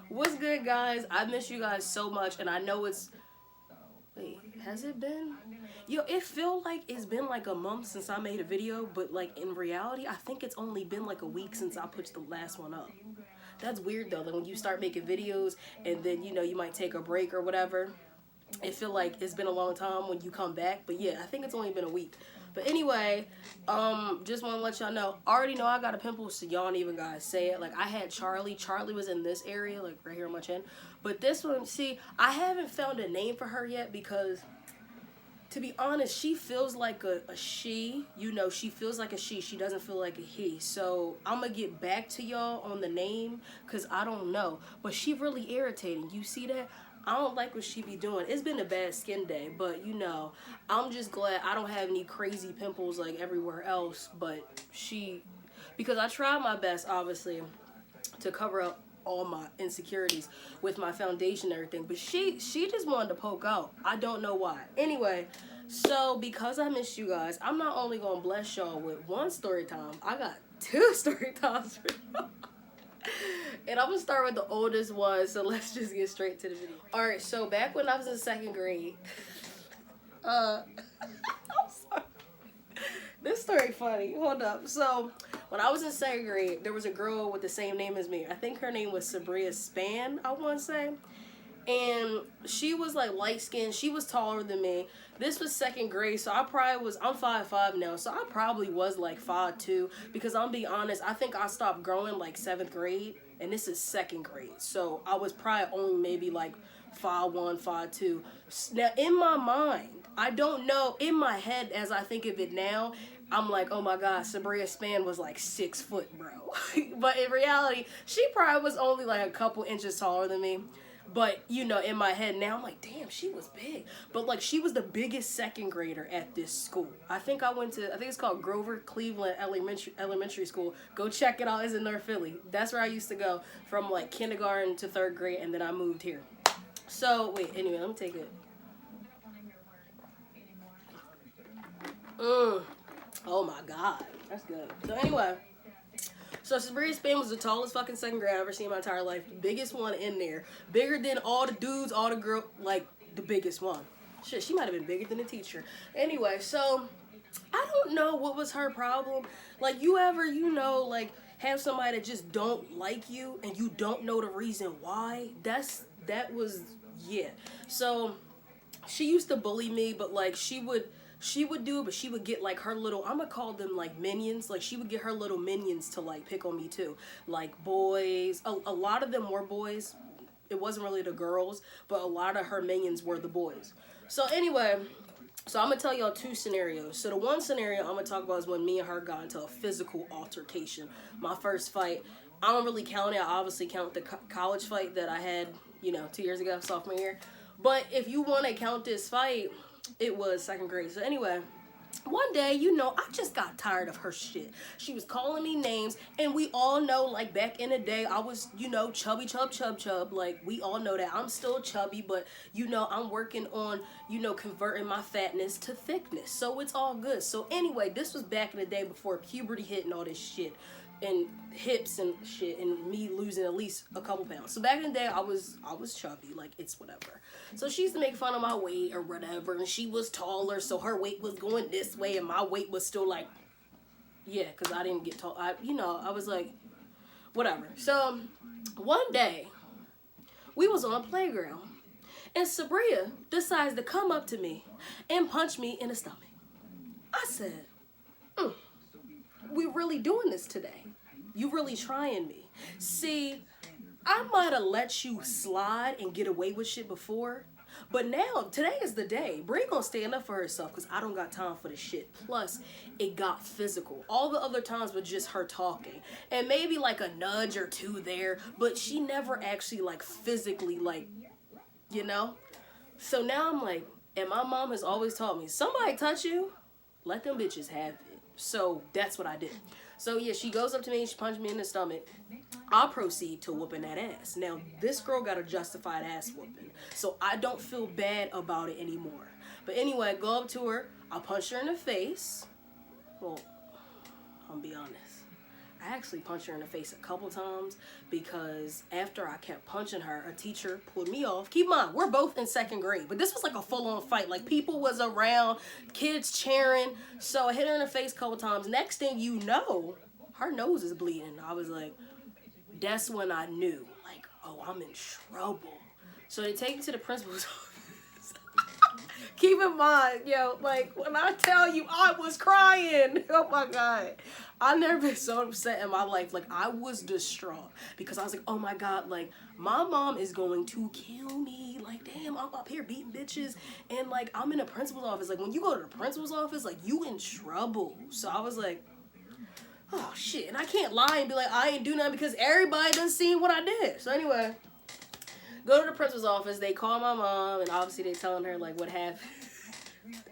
What's good, guys? I miss you guys so much, and I know it's... Wait, has it been? Yo, it feel like it's been like a month since I made a video, but like in reality, I think it's only been like a week since I put the last one up. That's weird though, that when you start making videos and then, you know, you might take a break or whatever, it feel like it's been a long time when you come back. But yeah, I think it's only been a week. But anyway, just want to let y'all know, I already know I got a pimple, so y'all don't even gotta say it. Like, I had Charlie was in this area, like right here on my chin, but this one, see, I haven't found a name for her yet because, to be honest, she feels like a she. You know, she feels like a she doesn't feel like a he. So I'm gonna get back to y'all on the name because I don't know, but she really irritating. You see that? I don't like what she be doing. It's been a bad skin day, but you know, I'm just glad I don't have any crazy pimples like everywhere else. But because I tried my best, obviously, to cover up all my insecurities with my foundation and everything, but she just wanted to poke out. I don't know why. Anyway, so because I missed you guys, I'm not only gonna bless y'all with one story time, I got two story times for y'all. And I'm gonna start with the oldest one, so let's just get straight to the video. Alright, so back when I was in second grade, I'm sorry. This story funny. Hold up. So when I was in second grade, there was a girl with the same name as me. I think her name was Sabria Span, I want to say. And she was like light skinned. She was taller than me. This was second grade, so I'm 5'5" now, so I probably was like 5'2", because I'm being honest, I think I stopped growing like 7th grade, and this is second grade. So I was probably only maybe like 5'1", 5'2". Now in my mind, I don't know, in my head as I think of it now, I'm like, oh my god, Sabria Span was like 6 foot, bro. But in reality, she probably was only like a couple inches taller than me. But, you know, in my head now, I'm like, damn, she was big. But, like, she was the biggest second grader at this school. I think it's called Grover Cleveland Elementary School. Go check it out. It's in North Philly. That's where I used to go from, like, kindergarten to 3rd grade, and then I moved here. So, wait, anyway, let me take it. Oh, my God. That's good. So, anyway. So Sabria Span was the tallest fucking second grade I've ever seen in my entire life. The biggest one in there. Bigger than all the dudes, all the girls, like the biggest one. Shit, she might have been bigger than the teacher. Anyway, so I don't know what was her problem. Like, you ever, you know, like have somebody that just don't like you and you don't know the reason why? That was, yeah. So she used to bully me, but like she would do it, but she would get like her little, I'm gonna call them like minions. Like she would get her little minions to like pick on me too. Like boys, a lot of them were boys. It wasn't really the girls, but a lot of her minions were the boys. So anyway, so I'm gonna tell y'all 2 scenarios. So the one scenario I'm gonna talk about is when me and her got into a physical altercation. My first fight. I don't really count it. I obviously count the college fight that I had, you know, 2 years ago, sophomore year. But if you want to count this fight, it was second grade. So anyway, one day, you know, I just got tired of her shit. She was calling me names, and we all know, like, back in the day, I was, you know, chubby. Like, we all know that. I'm still chubby, but, you know, I'm working on, you know, converting my fatness to thickness. So it's all good. So anyway, this was back in the day before puberty hit and all this shit. And hips and shit, and me losing at least a couple pounds. So back in the day, I was chubby, like, it's whatever. So she used to make fun of my weight or whatever, and she was taller, so her weight was going this way, and my weight was still like, yeah, because I didn't get tall. I was like, whatever. So one day, we was on a playground, and Sabria decides to come up to me and punch me in the stomach. I said, we really doing this today. You really trying me. See, I might have let you slide and get away with shit before, but now, today is the day. Brie gonna stand up for herself because I don't got time for this shit. Plus, it got physical. All the other times were just her talking. And maybe like a nudge or 2 there, but she never actually like physically like, you know? So now I'm like, and my mom has always taught me, somebody touch you, let them bitches have it. So that's what I did. So yeah, she goes up to me and she punched me in the stomach. I'll proceed to whooping that ass. Now, this girl got a justified ass whooping, so I don't feel bad about it anymore. But anyway, I go up to her, I punch her in the face. Well, I'll be honest. I actually punched her in the face a couple times because after I kept punching her, a teacher pulled me off. Keep in mind, we're both in 2nd grade, but this was like a full-on fight. Like, people was around, kids cheering. So I hit her in the face a couple times. Next thing you know, her nose is bleeding. I was like, that's when I knew, like, oh, I'm in trouble. So they take me to the principal's office. Keep in mind, yo, like, when I tell you I was crying, oh my God. I've never been so upset in my life. Like, I was distraught because I was like, oh my God, like, my mom is going to kill me. Like, damn, I'm up here beating bitches. And, like, I'm in the principal's office. Like, when you go to the principal's office, like, you in trouble. So I was like, oh, shit. And I can't lie and be like, I ain't do nothing because everybody done seen what I did. So anyway, go to the principal's office. They call my mom, and obviously they telling her, like, what happened.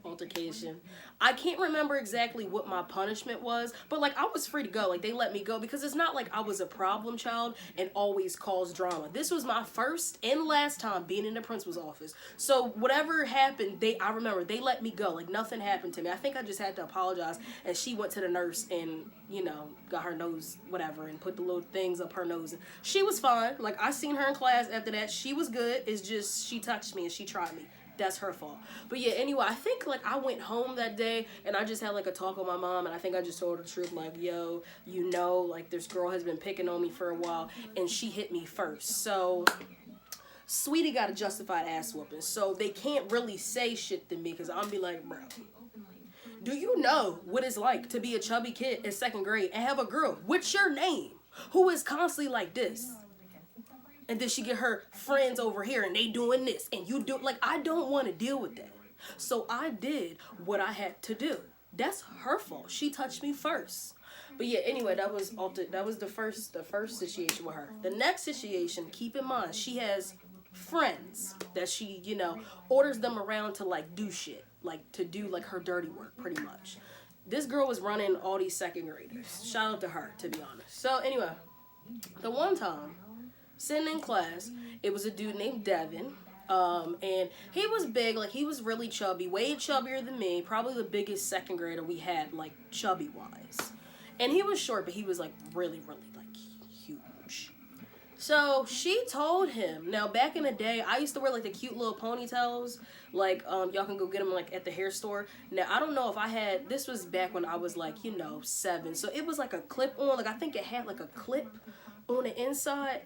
Altercation. I can't remember exactly what my punishment was, but like I was free to go. Like, they let me go because it's not like I was a problem child and always caused drama. This was my first and last time being in the principal's office. So whatever happened, I remember they let me go. Like, nothing happened to me. I think I just had to apologize, and she went to the nurse and, you know, got her nose whatever and put the little things up her nose. And she was fine. Like, I seen her in class after that. She was good. It's just she touched me and she tried me. That's her fault. But yeah, anyway, I think like I went home that day and I just had like a talk with my mom, and I think I just told her the truth, like, yo, you know, like, this girl has been picking on me for a while and she hit me first. So Sweetie got a justified ass whooping. So they can't really say shit to me because I'm be like, bro, do you know what it's like to be a chubby kid in 2nd grade and have a girl with your name who is constantly like this? And then she get her friends over here and they doing this and you do, like, I don't want to deal with that. So I did what I had to do. That's her fault. She touched me first. But yeah, anyway, that was the first situation with her. The next situation, keep in mind, she has friends that she, you know, orders them around to like do shit, like to do like her dirty work pretty much. This girl was running all these 2nd graders. Shout out to her, to be honest. So anyway, the one time, sitting in class, it was a dude named Devin, and he was big, like, he was really chubby, way chubbier than me, probably the biggest 2nd grader we had, like, chubby-wise, and he was short, but he was, like, really, really, like, huge. So, she told him, now, back in the day, I used to wear, like, the cute little ponytails, like, y'all can go get them, like, at the hair store. Now, I don't know if I had, this was back when I was, like, you know, 7, so it was, like, a clip-on, like, I think it had, like, a clip on the inside.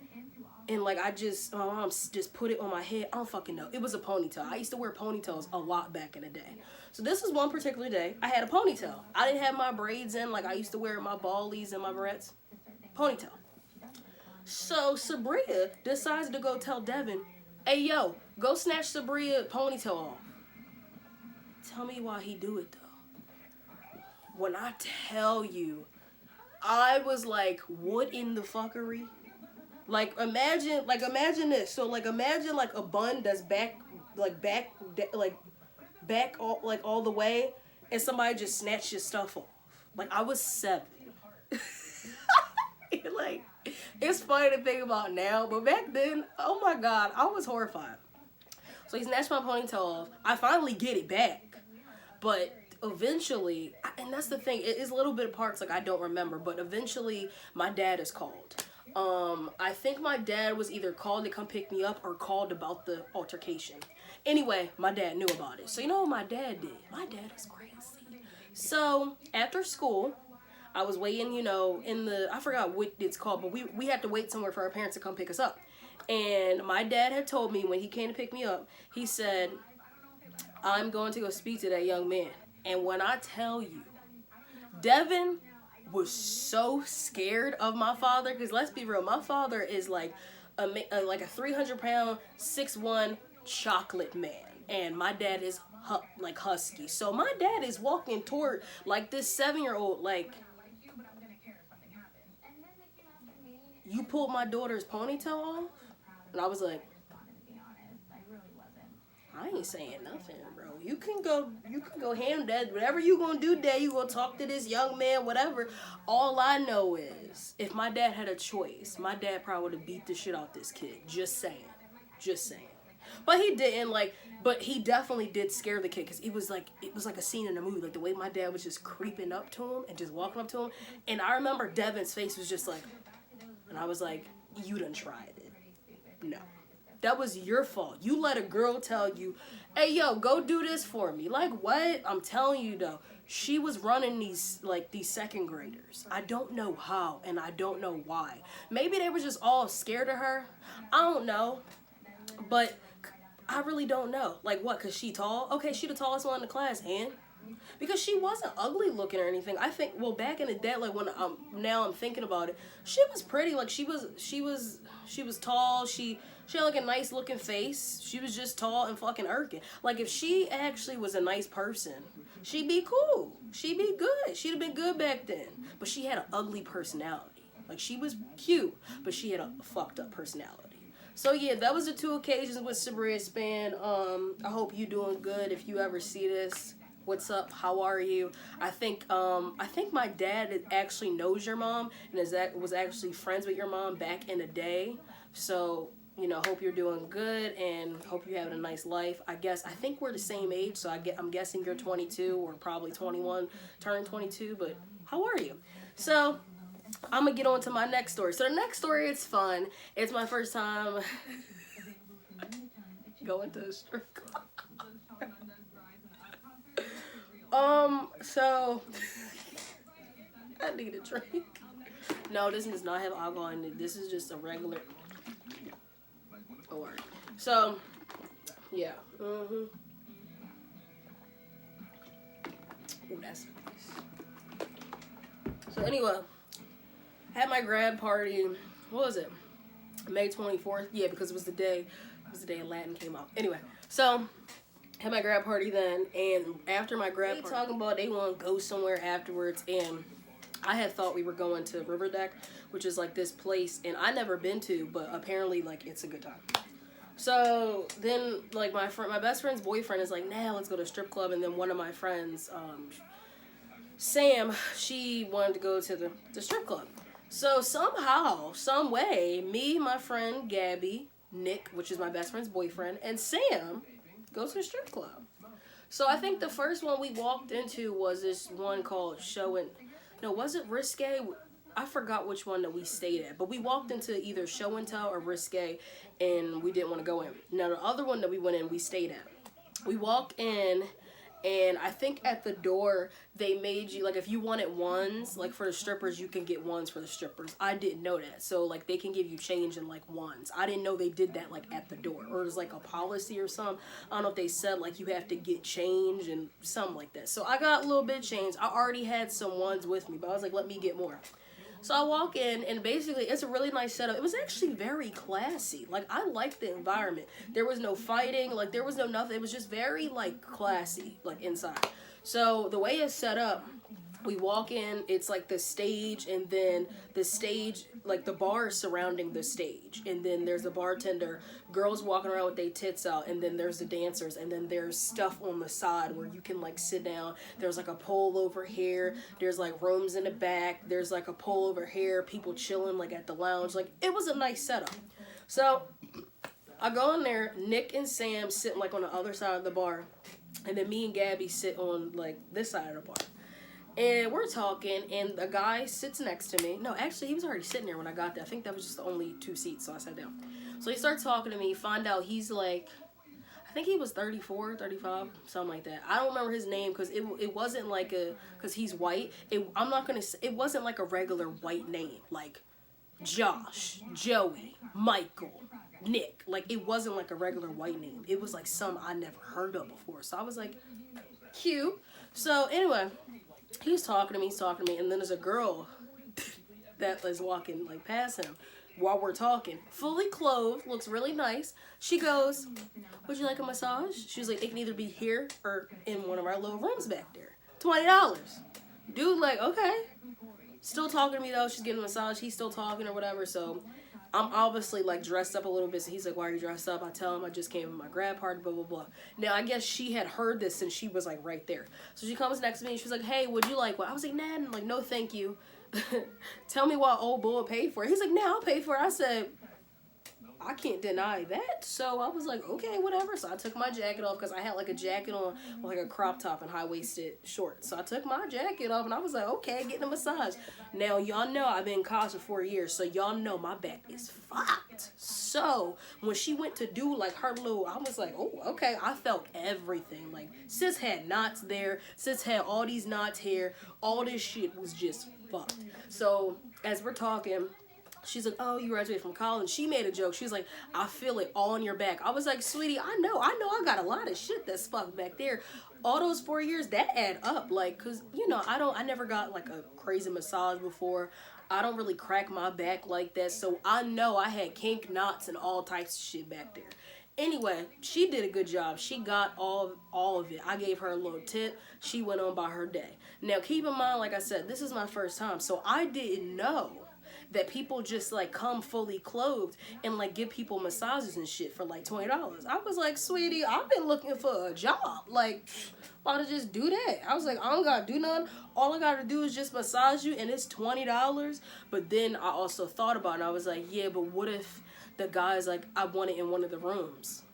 And like my mom just put it on my head. I don't fucking know. It was a ponytail. I used to wear ponytails a lot back in the day. So this is one particular day. I had a ponytail. I didn't have my braids in like I used to wear my ballies and my barrettes. Ponytail. So Sabria decides to go tell Devin, hey yo, go snatch Sabria ponytail off. Tell me why he do it though. When I tell you, I was like, what in the fuckery? Like, imagine this. So, like, imagine, like, a bun that's back all the way, and somebody just snatched your stuff off. Like, I was 7. Like, it's funny to think about now, but back then, oh my God, I was horrified. So he snatched my ponytail off. I finally get it back, but eventually, and that's the thing, it is a little bit of parts, like, I don't remember, but eventually, my dad is called. I think my dad was either called to come pick me up or called about the altercation. Anyway, my dad knew about it. So you know what my dad did? My dad is crazy. So after school, I was waiting, you know, I forgot what it's called, but we had to wait somewhere for our parents to come pick us up. And my dad had told me when he came to pick me up, he said, I'm going to go speak to that young man. And when I tell you, Devin was so scared of my father, because let's be real, my father is like a 300-pound 6'1" chocolate man, and my dad is like husky. So my dad is walking toward like this 7-year-old, like, you pulled my daughter's ponytail off? And I was like, I ain't saying nothing, bro. You can go ham, Dad. Whatever you gonna do, Dad, you gonna talk to this young man, whatever. All I know is, if my dad had a choice, my dad probably would have beat the shit out this kid. Just saying. Just saying. But he didn't, like, but he definitely did scare the kid, because it was like a scene in a movie, like the way my dad was just creeping up to him and just walking up to him. And I remember Devin's face was just like, and I was like, you done tried it. No. That was your fault. You let a girl tell you, hey, yo, go do this for me. Like, what? I'm telling you, though, she was running these second graders. I don't know how, and I don't know why. Maybe they were just all scared of her. I don't know. But I really don't know. Like, what? Because she tall? Okay, she the tallest one in the class, and because she wasn't ugly looking or anything. I think, well, back in the day, like, when now I'm thinking about it, she was pretty. Like, she was tall. She had like a nice looking face. She was just tall and fucking irking. Like, if she actually was a nice person, she'd be cool. She'd be good. She'd have been good back then. But she had an ugly personality. Like, she was cute, but she had a fucked up personality. So yeah, that was the 2 occasions with Sabria Span. I hope you doing good. If you ever see this, what's up? How are you? I think my dad actually knows your mom and was actually friends with your mom back in the day. So, you know, hope you're doing good and hope you're having a nice life. I think we're the same age, so I'm guessing you're 22 or probably 21, turning 22. But how are you? So I'm gonna get on to my next story. So the next story is fun. It's my first time going to a strip club. So I need a drink. No, this does not have alcohol in it. This is just a regular. Alright. So yeah. Ooh, that's nice. So anyway, had my grad party. What was it? May 24th. Yeah, because it was the day Aladdin came out. Anyway, so had my grad party then, and after my grad party, talking about they want to go somewhere afterwards, and I had thought we were going to River Deck, which is like this place, and I never been to, but apparently like it's a good time. So then like my best friend's boyfriend is like, nah, let's go to a strip club, and then one of my friends, Sam, she wanted to go to the strip club. So somehow, some way, me, my friend Gabby, Nick, which is my best friend's boyfriend, and Sam go to a strip club. So I think the first one we walked into was this one called was it Risque? I forgot which one that we stayed at, but we walked into either Show and Tell or Risque, and we didn't want to go in. Now the other one that we went in, we stayed at. We walked in, and I think at the door they made you, like, if you wanted ones, like for the strippers, you can get ones for the strippers. I didn't know that. So like they can give you change in like ones. I didn't know they did that like at the door, or it was like a policy or something. I don't know if they said like you have to get change and something like that. So I got a little bit of change. I already had some ones with me, but I was like, let me get more. So I walk in, and basically it's a really nice setup. It was actually very classy. Like, I liked the environment. There was no fighting. Like, there was no nothing. It was just very, like, classy, like, inside. So the way it's set up, we walk in, it's like the stage, and then the stage, like the bar is surrounding the stage, and then there's a bartender, girls walking around with their tits out, and then there's the dancers, and then there's stuff on the side where you can like sit down. There's like a pole over here, there's like rooms in the back, there's like a pole over here, people chilling like at the lounge. Like, it was a nice setup. So I go in there, Nick and Sam sitting like on the other side of the bar, and then me and Gabby sit on like this side of the bar. And we're talking, and the guy sits next to me. No, actually, he was already sitting there when I got there. I think that was just the only 2 seats, so I sat down. So he starts talking to me, find out he's like, I think he was 34, 35, something like that. I don't remember his name, because it wasn't like because he's white. It wasn't like a regular white name, like Josh, Joey, Michael, Nick. Like, it wasn't like a regular white name. It was like some I never heard of before. So I was like, cute. So anyway, he's talking to me, and then there's a girl that is walking like past him while we're talking, fully clothed, looks really nice. She goes, would you like a massage? She's like, they can either be here or in one of our little rooms back there. $20. Dude, like, okay. Still talking to me though. She's getting a massage. He's still talking or whatever. So I'm obviously like dressed up a little bit. So he's like, why are you dressed up? I tell him I just came from my grad party, blah, blah, blah. Now, I guess she had heard this since she was like right there. So she comes next to me and she's like, hey, would you like what? I was like, nah, like, no, thank you. Tell me why old bull paid for it. He's like, nah, I'll pay for it. I said, I can't deny that. So I was like, okay, whatever. So I took my jacket off because I had like a jacket on with like a crop top and high-waisted shorts. So I took my jacket off and I was like, okay, getting a massage. Now, y'all know I've been in college for 4 years, so y'all know my back is fucked. So when she went to do like her little, I was like, oh, okay. I felt everything. Like, sis had knots there. Sis had all these knots here. All this shit was just fucked. So as we're talking, she's like, oh, you graduated from college. She made a joke. She was like, I feel it all on your back. I was like, sweetie, I know I got a lot of shit that's fucked back there. All those 4 years, that add up. Like, cause, you know, I never got like a crazy massage before. I don't really crack my back like that. So I know I had kink, knots, and all types of shit back there. Anyway, she did a good job. She got all of it. I gave her a little tip. She went on by her day. Now, keep in mind, like I said, this is my first time. So I didn't know that people just like come fully clothed and like give people massages and shit for like $20. I was like, sweetie, I've been looking for a job. Like, why to just do that? I was like, I don't gotta do nothing. All I gotta do is just massage you and it's $20. But then I also thought about it and I was like, yeah, but what if the guy's like, I want it in one of the rooms?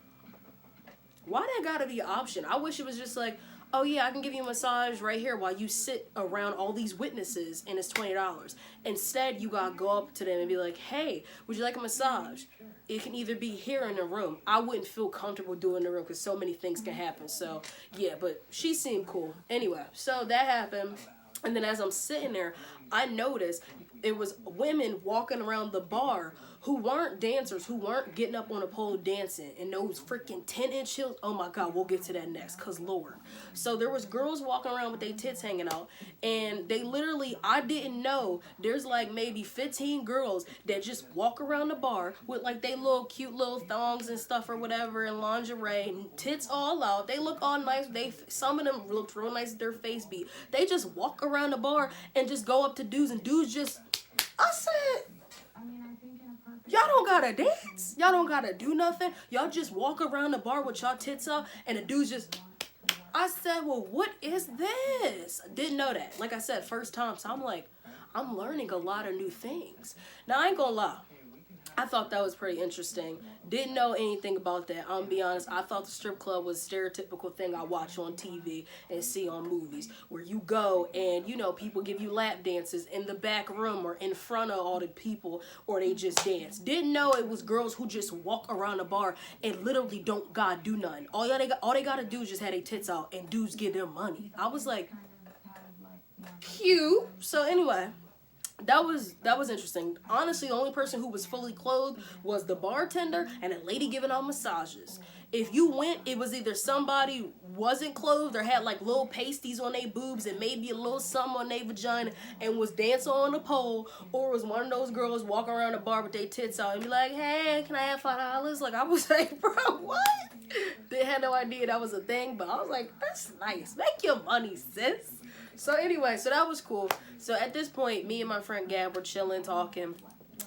Why that gotta be an option? I wish it was just like, oh yeah, I can give you a massage right here while you sit around all these witnesses and it's $20. Instead, you gotta go up to them and be like, hey, would you like a massage? It can either be here in the room. I wouldn't feel comfortable doing the room because so many things can happen. So yeah, but she seemed cool. Anyway, so that happened. And then as I'm sitting there, I noticed it was women walking around the bar who weren't dancers, who weren't getting up on a pole dancing, and those freaking 10-inch heels. Oh my God, we'll get to that next, cause Lord. So there was girls walking around with their tits hanging out, and they literally, I didn't know, there's like maybe 15 girls that just walk around the bar with like they little cute little thongs and stuff or whatever, and lingerie, and tits all out. They look all nice. Some of them looked real nice with their face beat. They just walk around the bar and just go up to dudes, and dudes just, I said, y'all don't gotta dance. Y'all don't gotta do nothing. Y'all just walk around the bar with y'all tits out and the dudes just, I said, well, what is this? Didn't know that. Like I said, first time. So I'm like, I'm learning a lot of new things. Now, I ain't gonna lie. I thought that was pretty interesting. Didn't know anything about that. I'm gonna be honest. I thought the strip club was a stereotypical thing I watch on TV and see on movies, where you go and, you know, people give you lap dances in the back room or in front of all the people, or they just dance. Didn't know it was girls who just walk around the bar and literally don't gotta do nothing. All they gotta do is just have their tits out and dudes give them money. I was like, cute. So anyway, that was interesting. Honestly, the only person who was fully clothed was the bartender and a lady giving out massages. If you went, it was either somebody wasn't clothed or had like little pasties on their boobs and maybe a little something on their vagina and was dancing on the pole, or it was one of those girls walking around the bar with their tits out and be like, hey, can I have $5? Like, I was like, bro, what? They had no idea that was a thing, but I was like, that's nice. Make your money, sis. So anyway, so that was cool. So at this point, me and my friend Gab were chilling, talking.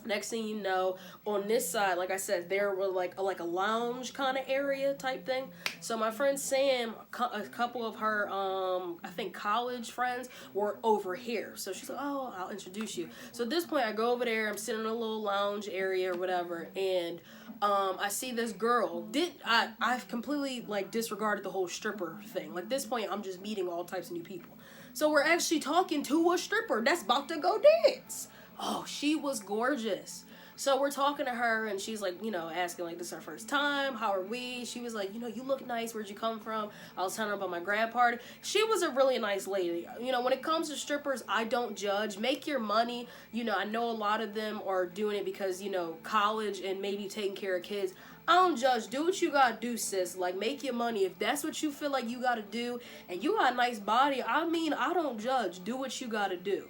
Next thing you know, on this side, like I said, there were like a lounge kind of area type thing. So my friend Sam, a couple of her, I think college friends were over here. So she's like, oh, I'll introduce you. So at this point, I go over there. I'm sitting in a little lounge area or whatever, and I see this girl. I've completely like disregarded the whole stripper thing. Like, at this point, I'm just meeting all types of new people. So we're actually talking to a stripper that's about to go dance. Oh, she was gorgeous. So we're talking to her, and she's like, you know, asking, like, this is our first time. How are we? She was like, you know, you look nice. Where'd you come from? I was telling her about my grad party. She was a really nice lady. You know, when it comes to strippers, I don't judge. Make your money. You know, I know a lot of them are doing it because, you know, college and maybe taking care of kids. I don't judge. Do what you gotta do, sis. Like, make your money. If that's what you feel like you gotta do, and you got a nice body, I mean, I don't judge. Do what you gotta do.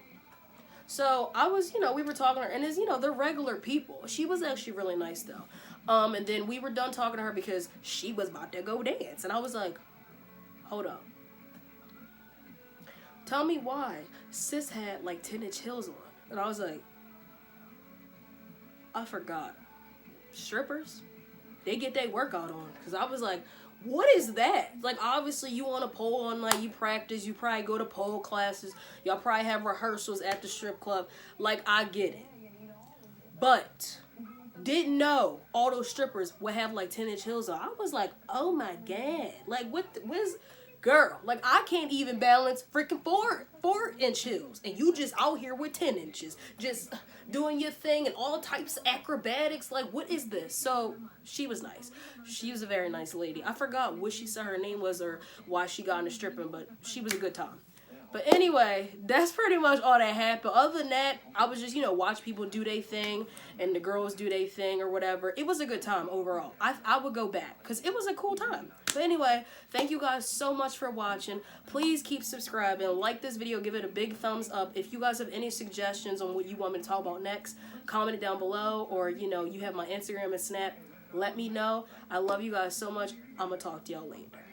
So I was, you know, we were talking to her, and it's, you know, they're regular people. She was actually really nice though. And then we were done talking to her because she was about to go dance, and I was like, hold up. Tell me why sis had like 10-inch heels on, and I was like, I forgot. Strippers, they get their workout on, because I was like, what is that? Like, obviously you on a pole on, like, you practice, you probably go to pole classes, y'all probably have rehearsals at the strip club. Like, I get it. But Didn't know all those strippers would have like 10-inch heels on. I was like, oh my God. Like, what's, girl, like, I can't even balance freaking 4-inch heels. And you just out here with 10 inches. Just doing your thing and all types of acrobatics. Like, what is this? So, she was nice. She was a very nice lady. I forgot what she said her name was or why she got into stripping, but she was a good time. But anyway, that's pretty much all that happened. Other than that, I was just, watch people do their thing and the girls do their thing or whatever. It was a good time overall. I would go back because it was a cool time. But anyway, thank you guys so much for watching. Please keep subscribing. Like this video. Give it a big thumbs up. If you guys have any suggestions on what you want me to talk about next, comment it down below. Or, you have my Instagram and Snap. Let me know. I love you guys so much. I'm going to talk to y'all later.